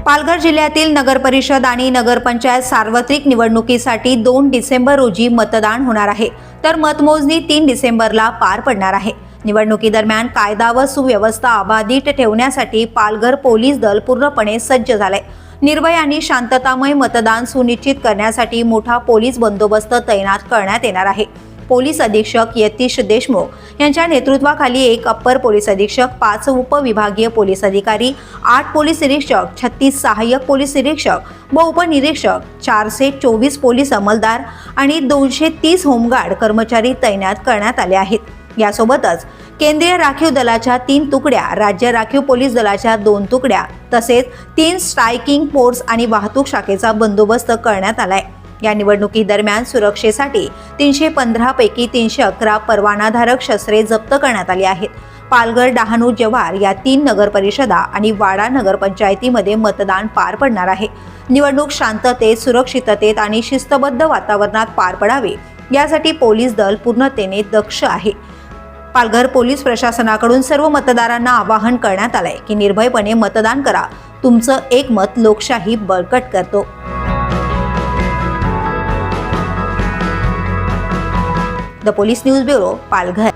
पालघर जिल्ह्यातील नगरपरिषद आणि नगरपंचायत सार्वत्रिक निवडणुकीसाठी 2 डिसेंबर रोजी मतदान होणार आहे, तर मतमोजणी 3 डिसेंबरला पार पडणार आहे। निवडणुकीदरम्यान कायदा व सुव्यवस्था अबाधित ठेवण्यासाठी पालघर पोलीस दल पूर्णपणे सज्ज झाले। निर्भय आणि शांततामय मतदान सुनिश्चित करण्यासाठी मोठा पोलीस बंदोबस्त तैनात करण्यात येणार आहे। पोलीस अधीक्षक यतीश देशमुख यांच्या नेतृत्वाखाली 1 अप्पर पोलीस अधीक्षक, 5 उपविभागीय पोलीस अधिकारी, 8 पोलीस निरीक्षक, 36 सहाय्यक पोलीस निरीक्षक व उपनिरीक्षक, 424 पोलीस अंमलदार आणि 230 होमगार्ड कर्मचारी तैनात करण्यात आले आहेत। यासोबतच केंद्रीय राखीव दलाच्या 3 तुकड्या, राज्य राखीव पोलीस दलाच्या 2 तुकड्या तसेच 3 स्ट्रायकिंग फोर्स आणि वाहतूक शाखेचा बंदोबस्त करण्यात आलाय। या निवडणुकीदरम्यान सुरक्षेसाठी 315 पैकी 311 परवानाधारक शस्त्रे जप्त करण्यात आली आहेत। पालघर, डहाणू, जव्हार या 3 नगरपरिषदा आणि वाडा नगरपंचायतीमध्ये मतदान पार पडणार आहे। निवडणूक शांततेत, सुरक्षिततेत आणि शिस्तबद्ध वातावरणात पार पडावे यासाठी पोलीस दल पूर्णतेने दक्ष आहे। पालघर पोलीस प्रशासनाकडून सर्व मतदारांना आवाहन करण्यात आलंय की निर्भयपणे मतदान करा। तुमचं एक मत लोकशाही बळकट करतो। The police news bureau, Palghar.